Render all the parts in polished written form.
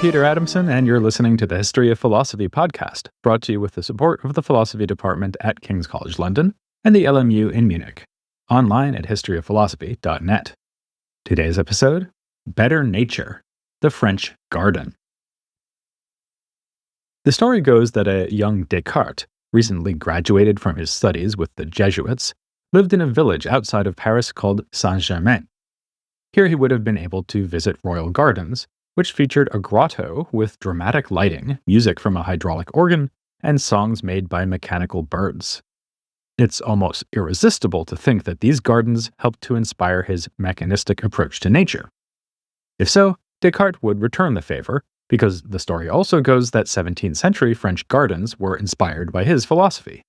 Peter Adamson, and you're listening to the History of Philosophy podcast, brought to you with the support of the Philosophy Department at King's College London and the LMU in Munich, online at historyofphilosophy.net. Today's episode, Better Nature, the French Garden. The story goes that a young Descartes, recently graduated from his studies with the Jesuits, lived in a village outside of Paris called Saint-Germain. Here he would have been able to visit royal gardens, which featured a grotto with dramatic lighting, music from a hydraulic organ, and songs made by mechanical birds. It's almost irresistible to think that these gardens helped to inspire his mechanistic approach to nature. If so, Descartes would return the favor, because the story also goes that 17th century French gardens were inspired by his philosophy.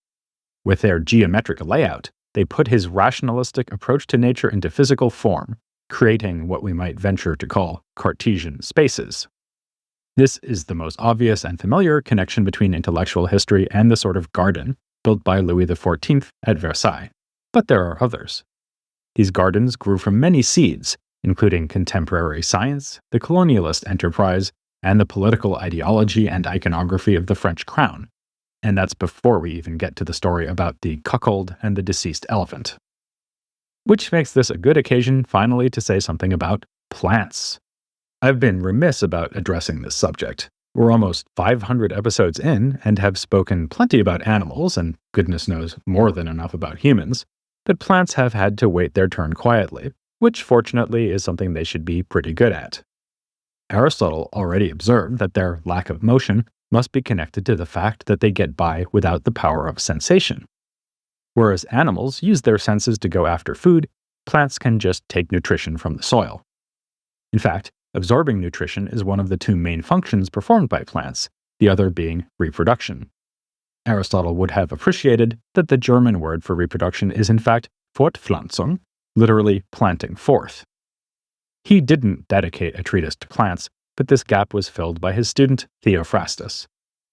With their geometric layout, they put his rationalistic approach to nature into physical form, creating what we might venture to call Cartesian spaces. This is the most obvious and familiar connection between intellectual history and the sort of garden built by Louis XIV at Versailles, but there are others. These gardens grew from many seeds, including contemporary science, the colonialist enterprise, and the political ideology and iconography of the French crown. And that's before we even get to the story about the cuckold and the deceased elephant. Which makes this a good occasion finally to say something about plants. I've been remiss about addressing this subject. We're almost 500 episodes in and have spoken plenty about animals, and goodness knows more than enough about humans, but plants have had to wait their turn quietly, which fortunately is something they should be pretty good at. Aristotle already observed that their lack of motion must be connected to the fact that they get by without the power of sensation. Whereas animals use their senses to go after food, plants can just take nutrition from the soil. In fact, absorbing nutrition is one of the two main functions performed by plants, the other being reproduction. Aristotle would have appreciated that the German word for reproduction is in fact Fortpflanzung, literally planting forth. He didn't dedicate a treatise to plants, but this gap was filled by his student Theophrastus.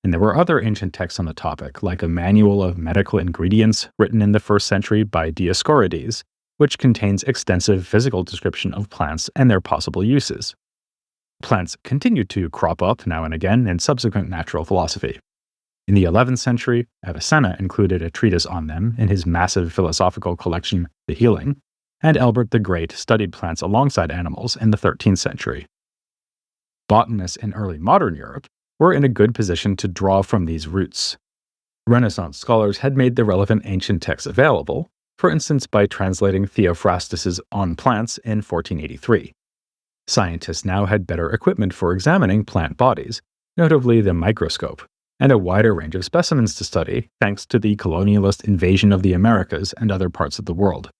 And there were other ancient texts on the topic, like a manual of medical ingredients written in the 1st century by Dioscorides, which contains extensive physical description of plants and their possible uses. Plants continued to crop up now and again in subsequent natural philosophy. In the 11th century, Avicenna included a treatise on them in his massive philosophical collection, The Healing, and Albert the Great studied plants alongside animals in the 13th century. Botanists in early modern Europe were in a good position to draw from these roots. Renaissance scholars had made the relevant ancient texts available, for instance by translating Theophrastus's On Plants in 1483. Scientists now had better equipment for examining plant bodies, notably the microscope, and a wider range of specimens to study thanks to the colonialist invasion of the Americas and other parts of the world.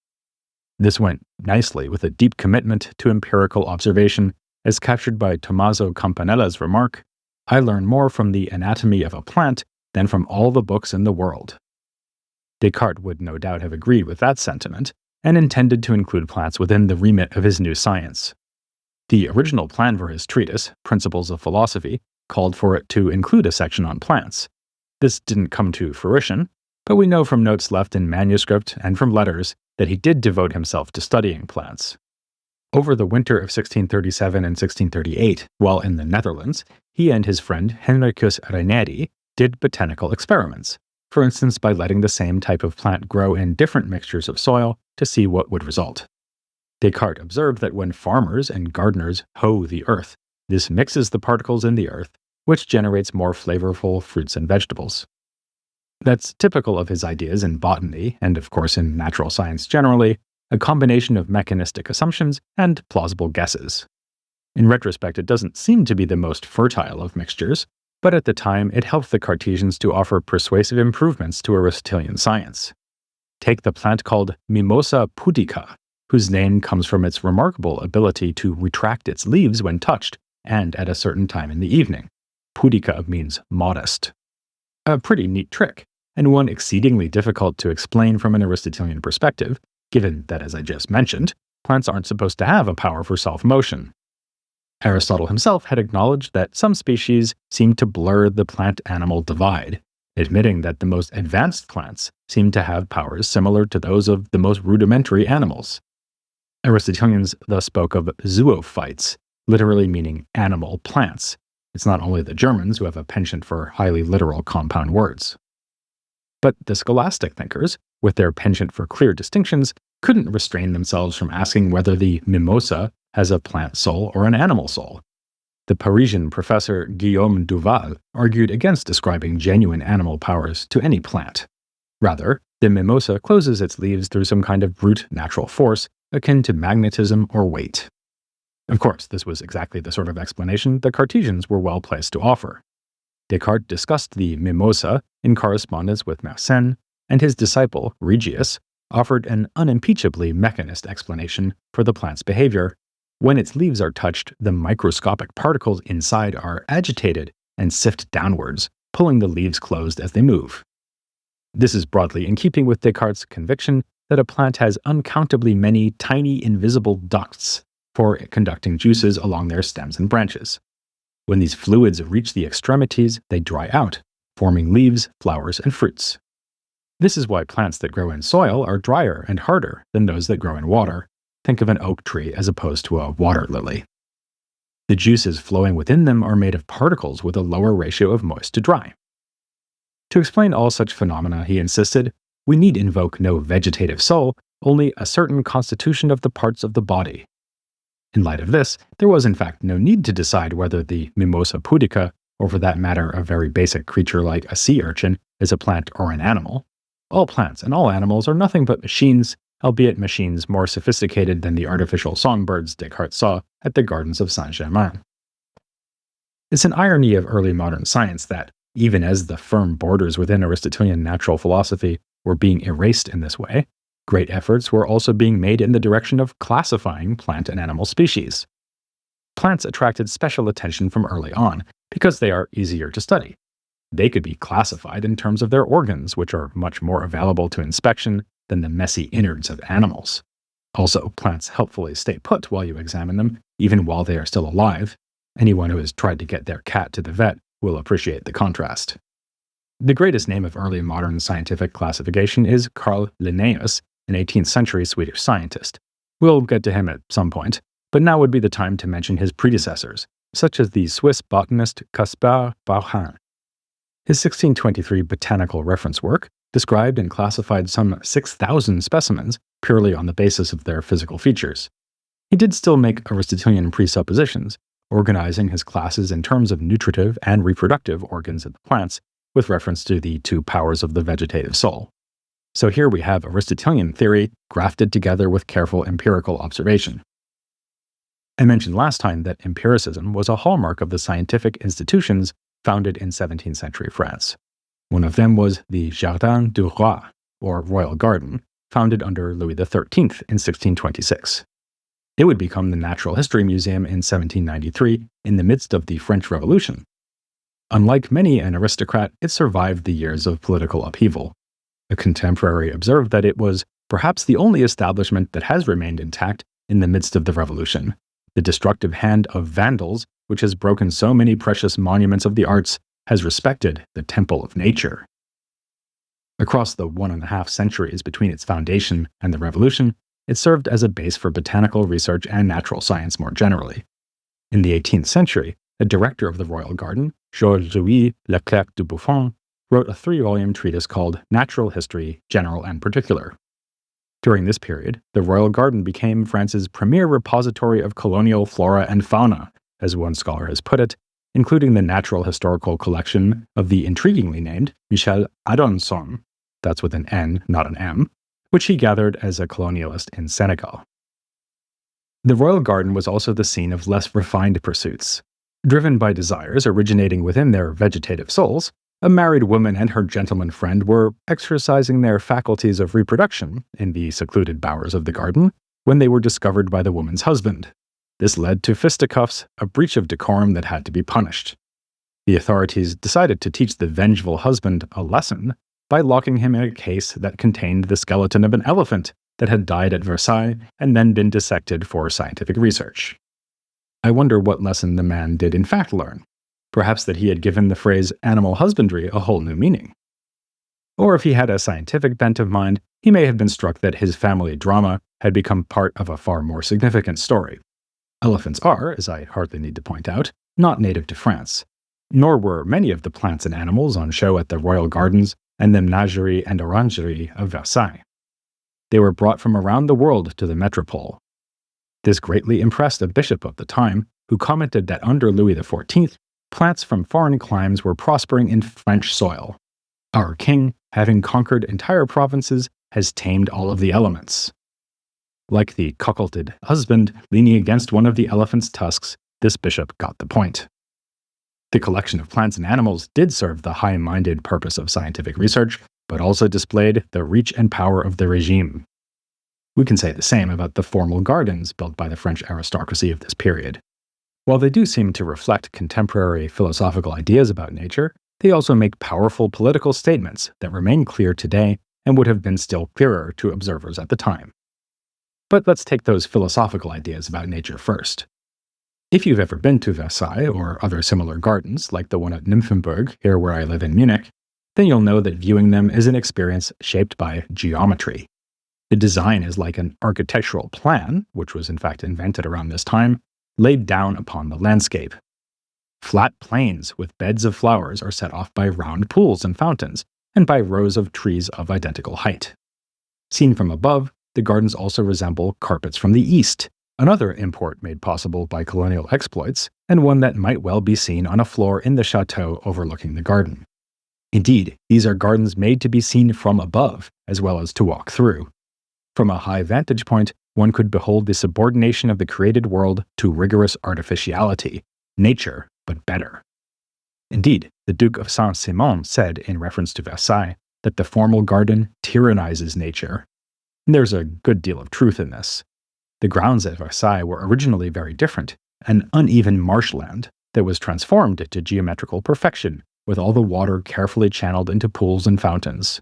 This went nicely with a deep commitment to empirical observation, as captured by Tommaso Campanella's remark, "I learn more from the anatomy of a plant than from all the books in the world." Descartes would no doubt have agreed with that sentiment, and intended to include plants within the remit of his new science. The original plan for his treatise, Principles of Philosophy, called for it to include a section on plants. This didn't come to fruition, but we know from notes left in manuscript and from letters that he did devote himself to studying plants. Over the winter of 1637 and 1638, while in the Netherlands, he and his friend Henricus Reineri did botanical experiments, for instance by letting the same type of plant grow in different mixtures of soil to see what would result. Descartes observed that when farmers and gardeners hoe the earth, this mixes the particles in the earth, which generates more flavorful fruits and vegetables. That's typical of his ideas in botany, and of course in natural science generally, a combination of mechanistic assumptions and plausible guesses. In retrospect, it doesn't seem to be the most fertile of mixtures, but at the time it helped the Cartesians to offer persuasive improvements to Aristotelian science. Take the plant called Mimosa pudica, whose name comes from its remarkable ability to retract its leaves when touched, and at a certain time in the evening. Pudica means modest. A pretty neat trick, and one exceedingly difficult to explain from an Aristotelian perspective, given that, as I just mentioned, plants aren't supposed to have a power for self-motion. Aristotle himself had acknowledged that some species seem to blur the plant-animal divide, admitting that the most advanced plants seem to have powers similar to those of the most rudimentary animals. Aristotelians thus spoke of zoophytes, literally meaning animal plants, It's not only the Germans who have a penchant for highly literal compound words. But the scholastic thinkers, with their penchant for clear distinctions, couldn't restrain themselves from asking whether the mimosa has a plant soul or an animal soul. The Parisian professor Guillaume Duval argued against ascribing genuine animal powers to any plant. Rather, the mimosa closes its leaves through some kind of brute natural force akin to magnetism or weight. Of course, this was exactly the sort of explanation the Cartesians were well placed to offer. Descartes discussed the mimosa in correspondence with Mersenne, and his disciple, Regius, offered an unimpeachably mechanist explanation for the plant's behavior. When its leaves are touched, the microscopic particles inside are agitated and sift downwards, pulling the leaves closed as they move. This is broadly in keeping with Descartes' conviction that a plant has uncountably many tiny invisible ducts for conducting juices along their stems and branches. When these fluids reach the extremities, they dry out, forming leaves, flowers, and fruits. This is why plants that grow in soil are drier and harder than those that grow in water. Think of an oak tree as opposed to a water lily. The juices flowing within them are made of particles with a lower ratio of moist to dry. To explain all such phenomena, he insisted, we need invoke no vegetative soul, only a certain constitution of the parts of the body. In light of this, there was in fact no need to decide whether the Mimosa pudica, or for that matter a very basic creature like a sea urchin, is a plant or an animal. All plants and all animals are nothing but machines, albeit machines more sophisticated than the artificial songbirds Descartes saw at the gardens of Saint-Germain. It's an irony of early modern science that, even as the firm borders within Aristotelian natural philosophy were being erased in this way, great efforts were also being made in the direction of classifying plant and animal species. Plants attracted special attention from early on because they are easier to study. They could be classified in terms of their organs, which are much more available to inspection than the messy innards of animals. Also, plants helpfully stay put while you examine them, even while they are still alive. Anyone who has tried to get their cat to the vet will appreciate the contrast. The greatest name of early modern scientific classification is Carl Linnaeus, an 18th century Swedish scientist. We'll get to him at some point, but now would be the time to mention his predecessors, such as the Swiss botanist Caspar Bauhin. His 1623 botanical reference work described and classified some 6,000 specimens purely on the basis of their physical features. He did still make Aristotelian presuppositions, organizing his classes in terms of nutritive and reproductive organs of the plants, with reference to the two powers of the vegetative soul. So here we have Aristotelian theory grafted together with careful empirical observation. I mentioned last time that empiricism was a hallmark of the scientific institutions founded in 17th century France. One of them was the Jardin du Roi, or Royal Garden, founded under Louis XIII in 1626. It would become the Natural History Museum in 1793 in the midst of the French Revolution. Unlike many an aristocrat, it survived the years of political upheaval. A contemporary observed that it was perhaps the only establishment that has remained intact in the midst of the revolution. The destructive hand of vandals, which has broken so many precious monuments of the arts, has respected the temple of nature. Across the 1.5 centuries between its foundation and the revolution, it served as a base for botanical research and natural science more generally. In the 18th century, the director of the Royal Garden, Georges-Louis Leclerc de Buffon, wrote a 3-volume treatise called Natural History, General and Particular. During this period, the Royal Garden became France's premier repository of colonial flora and fauna, as one scholar has put it, including the natural historical collection of the intriguingly named Michel Adanson, that's with an N, not an M, which he gathered as a colonialist in Senegal. The Royal Garden was also the scene of less refined pursuits. Driven by desires originating within their vegetative souls, a married woman and her gentleman friend were exercising their faculties of reproduction in the secluded bowers of the garden when they were discovered by the woman's husband. This led to fisticuffs, a breach of decorum that had to be punished. The authorities decided to teach the vengeful husband a lesson by locking him in a case that contained the skeleton of an elephant that had died at Versailles and then been dissected for scientific research. I wonder what lesson the man did in fact learn. Perhaps that he had given the phrase animal husbandry a whole new meaning. Or if he had a scientific bent of mind, he may have been struck that his family drama had become part of a far more significant story. Elephants are, as I hardly need to point out, not native to France, nor were many of the plants and animals on show at the royal gardens and the menagerie and orangerie of Versailles. They were brought from around the world to the metropole. This greatly impressed a bishop of the time, who commented that under Louis XIV, plants from foreign climes were prospering in French soil. Our king, having conquered entire provinces, has tamed all of the elements. Like the cuckolded husband leaning against one of the elephant's tusks, this bishop got the point. The collection of plants and animals did serve the high-minded purpose of scientific research, but also displayed the reach and power of the regime. We can say the same about the formal gardens built by the French aristocracy of this period. While they do seem to reflect contemporary philosophical ideas about nature, they also make powerful political statements that remain clear today and would have been still clearer to observers at the time. But let's take those philosophical ideas about nature first. If you've ever been to Versailles or other similar gardens, like the one at Nymphenburg, here where I live in Munich, then you'll know that viewing them is an experience shaped by geometry. The design is like an architectural plan, which was in fact invented around this time, laid down upon the landscape. Flat plains with beds of flowers are set off by round pools and fountains, and by rows of trees of identical height. Seen from above, the gardens also resemble carpets from the east, another import made possible by colonial exploits, and one that might well be seen on a floor in the chateau overlooking the garden. Indeed, these are gardens made to be seen from above, as well as to walk through. From a high vantage point, one could behold the subordination of the created world to rigorous artificiality, nature, but better. Indeed, the Duke of Saint-Simon said, in reference to Versailles, that the formal garden tyrannizes nature. And there's a good deal of truth in this. The grounds at Versailles were originally very different, an uneven marshland that was transformed to geometrical perfection, with all the water carefully channeled into pools and fountains.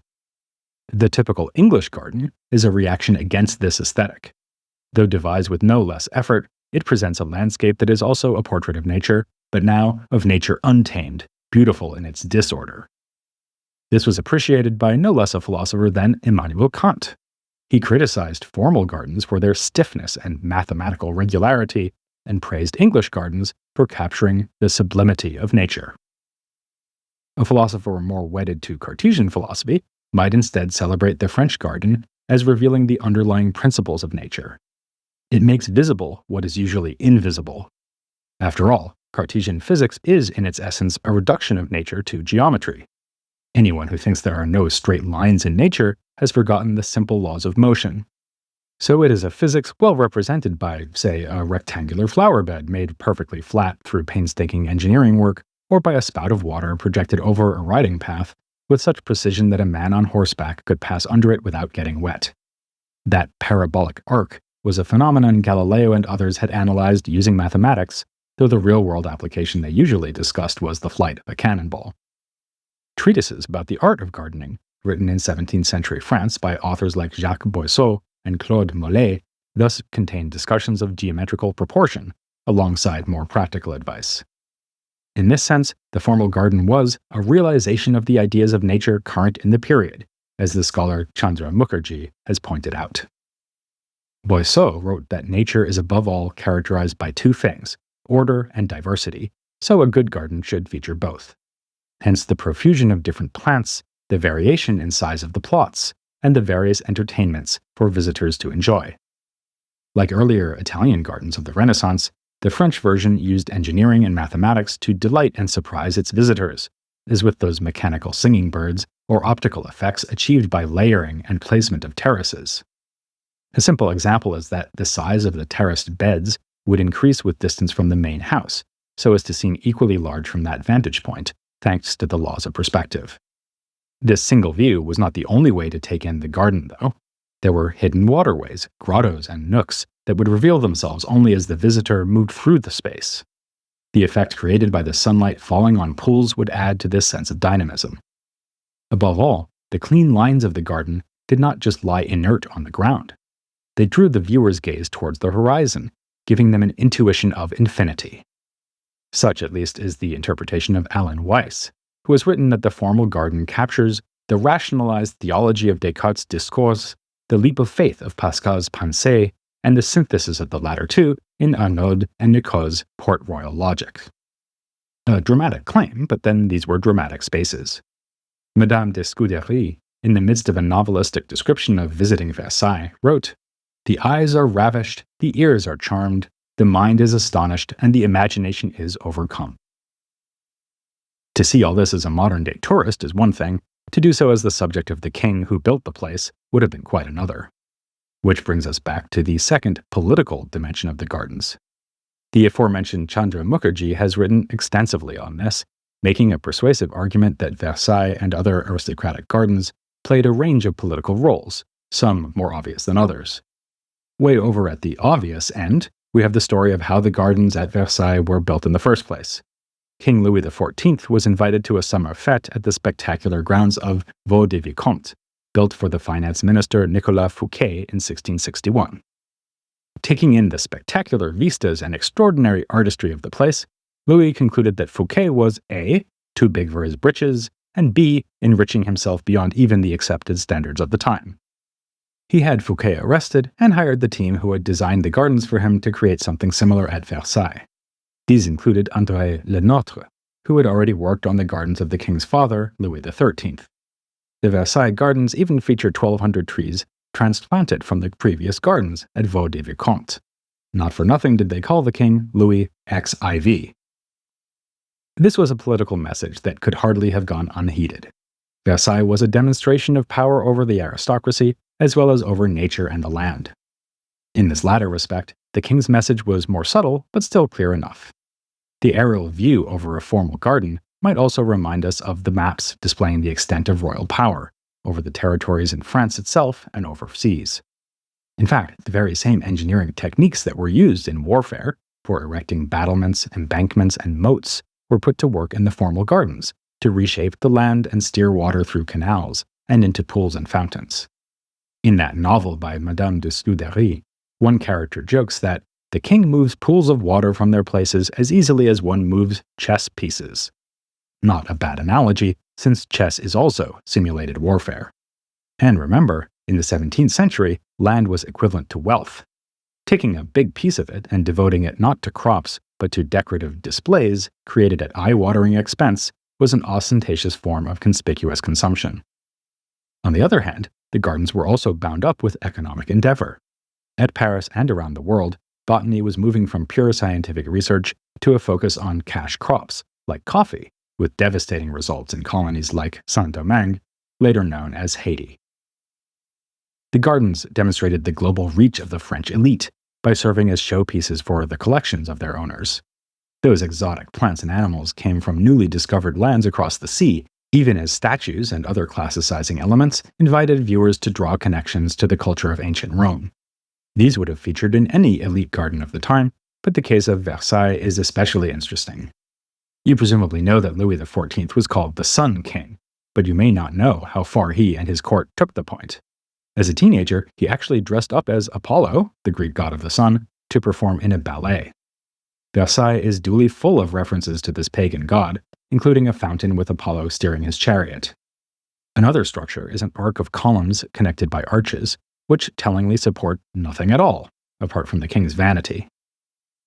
The typical English garden is a reaction against this aesthetic. Though devised with no less effort, it presents a landscape that is also a portrait of nature, but now of nature untamed, beautiful in its disorder. This was appreciated by no less a philosopher than Immanuel Kant. He criticized formal gardens for their stiffness and mathematical regularity, and praised English gardens for capturing the sublimity of nature. A philosopher more wedded to Cartesian philosophy might instead celebrate the French garden as revealing the underlying principles of nature. It makes visible what is usually invisible. After all, Cartesian physics is in its essence a reduction of nature to geometry. Anyone who thinks there are no straight lines in nature has forgotten the simple laws of motion. So it is a physics well represented by, say, a rectangular flower bed made perfectly flat through painstaking engineering work, or by a spout of water projected over a riding path with such precision that a man on horseback could pass under it without getting wet. That parabolic arc was a phenomenon Galileo and others had analyzed using mathematics, though the real-world application they usually discussed was the flight of a cannonball. Treatises about the art of gardening, written in 17th century France by authors like Jacques Boisseau and Claude Mollet, thus contained discussions of geometrical proportion, alongside more practical advice. In this sense, the formal garden was a realization of the ideas of nature current in the period, as the scholar Chandra Mukherjee has pointed out. Boisseau wrote that nature is above all characterized by two things, order and diversity, so a good garden should feature both. Hence the profusion of different plants, the variation in size of the plots, and the various entertainments for visitors to enjoy. Like earlier Italian gardens of the Renaissance, the French version used engineering and mathematics to delight and surprise its visitors, as with those mechanical singing birds or optical effects achieved by layering and placement of terraces. A simple example is that the size of the terraced beds would increase with distance from the main house, so as to seem equally large from that vantage point, thanks to the laws of perspective. This single view was not the only way to take in the garden, though. There were hidden waterways, grottos, and nooks that would reveal themselves only as the visitor moved through the space. The effect created by the sunlight falling on pools would add to this sense of dynamism. Above all, the clean lines of the garden did not just lie inert on the ground. They drew the viewer's gaze towards the horizon, giving them an intuition of infinity. Such, at least, is the interpretation of Alan Weiss, who has written that the formal garden captures the rationalized theology of Descartes' discourse, the leap of faith of Pascal's pensée, and the synthesis of the latter two in Arnaud and Nicot's Port Royal logic. A dramatic claim, but then these were dramatic spaces. Madame de Scudéry, in the midst of a novelistic description of visiting Versailles, wrote, "The eyes are ravished, the ears are charmed, the mind is astonished, and the imagination is overcome." To see all this as a modern-day tourist is one thing. To do so as the subject of the king who built the place would have been quite another. Which brings us back to the second political dimension of the gardens. The aforementioned Chandra Mukherjee has written extensively on this, making a persuasive argument that Versailles and other aristocratic gardens played a range of political roles, some more obvious than others. Way over at the obvious end, we have the story of how the gardens at Versailles were built in the first place. King Louis XIV was invited to a summer fête at the spectacular grounds of Vaux des Vicomtes, built for the finance minister Nicolas Fouquet in 1661. Taking in the spectacular vistas and extraordinary artistry of the place, Louis concluded that Fouquet was A, too big for his britches, and B, enriching himself beyond even the accepted standards of the time. He had Fouquet arrested and hired the team who had designed the gardens for him to create something similar at Versailles. These included André Lenotre, who had already worked on the gardens of the king's father, Louis XIII. The Versailles gardens even featured 1,200 trees transplanted from the previous gardens at Vaux des Vicomtes. Not for nothing did they call the king Louis XIV. This was a political message that could hardly have gone unheeded. Versailles was a demonstration of power over the aristocracy, as well as over nature and the land. In this latter respect, the king's message was more subtle, but still clear enough. The aerial view over a formal garden might also remind us of the maps displaying the extent of royal power over the territories in France itself and overseas. In fact, the very same engineering techniques that were used in warfare for erecting battlements, embankments, and moats were put to work in the formal gardens to reshape the land and steer water through canals and into pools and fountains. In that novel by Madame de Scudéry, one character jokes that the king moves pools of water from their places as easily as one moves chess pieces. Not a bad analogy, since chess is also simulated warfare. And remember, in the 17th century, land was equivalent to wealth. Taking a big piece of it and devoting it not to crops, but to decorative displays created at eye-watering expense was an ostentatious form of conspicuous consumption. On the other hand, the gardens were also bound up with economic endeavor. At Paris and around the world, botany was moving from pure scientific research to a focus on cash crops, like coffee, with devastating results in colonies like Saint-Domingue, later known as Haiti. The gardens demonstrated the global reach of the French elite by serving as showpieces for the collections of their owners. Those exotic plants and animals came from newly discovered lands across the sea, even as statues and other classicizing elements invited viewers to draw connections to the culture of ancient Rome. These would have featured in any elite garden of the time, but the case of Versailles is especially interesting. You presumably know that Louis XIV was called the Sun King, but you may not know how far he and his court took the point. As a teenager, he actually dressed up as Apollo, the Greek god of the sun, to perform in a ballet. Versailles is duly full of references to this pagan god, including a fountain with Apollo steering his chariot. Another structure is an arc of columns connected by arches, which tellingly support nothing at all, apart from the king's vanity.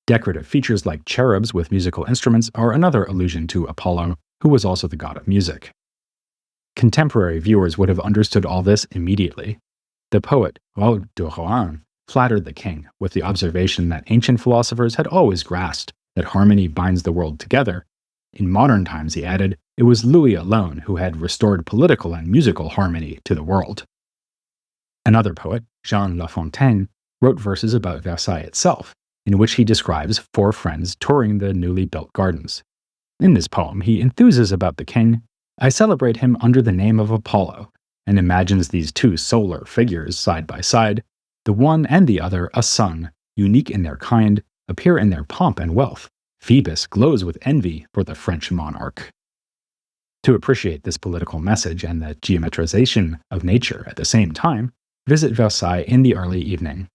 Decorative features like cherubs with musical instruments are another allusion to Apollo, who was also the god of music. Contemporary viewers would have understood all this immediately. The poet Raoul de Rohan flattered the king with the observation that ancient philosophers had always grasped that harmony binds the world together. In modern times, he added, it was Louis alone who had restored political and musical harmony to the world. Another poet, Jean La Fontaine, wrote verses about Versailles itself, in which he describes 4 friends touring the newly built gardens. In this poem, he enthuses about the king. I celebrate him under the name of Apollo, and imagines these 2 solar figures side by side, the one and the other a sun, unique in their kind, appear in their pomp and wealth. Phoebus glows with envy for the French monarch. To appreciate this political message and the geometrization of nature at the same time, visit Versailles in the early evening.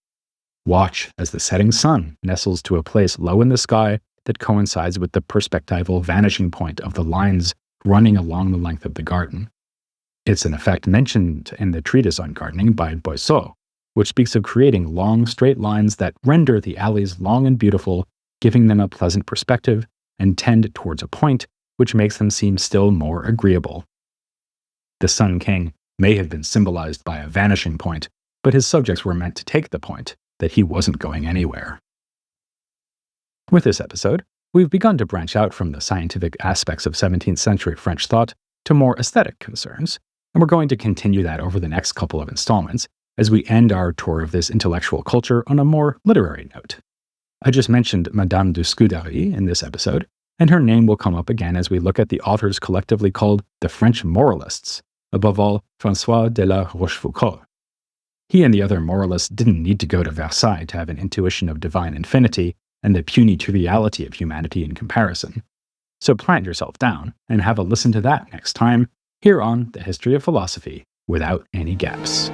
Watch as the setting sun nestles to a place low in the sky that coincides with the perspectival vanishing point of the lines running along the length of the garden. It's an effect mentioned in the treatise on gardening by Boisseau, which speaks of creating long, straight lines that render the alleys long and beautiful, giving them a pleasant perspective and tend towards a point, which makes them seem still more agreeable. The Sun King may have been symbolized by a vanishing point, but his subjects were meant to take the point that he wasn't going anywhere. With this episode, we've begun to branch out from the scientific aspects of 17th century French thought to more aesthetic concerns, and we're going to continue that over the next couple of installments as we end our tour of this intellectual culture on a more literary note. I just mentioned Madame de Scudéry in this episode, and her name will come up again as we look at the authors collectively called the French moralists, above all François de la Rochefoucauld. He and the other moralists didn't need to go to Versailles to have an intuition of divine infinity and the puny triviality of humanity in comparison. So plant yourself down and have a listen to that next time, here on The History of Philosophy Without Any Gaps.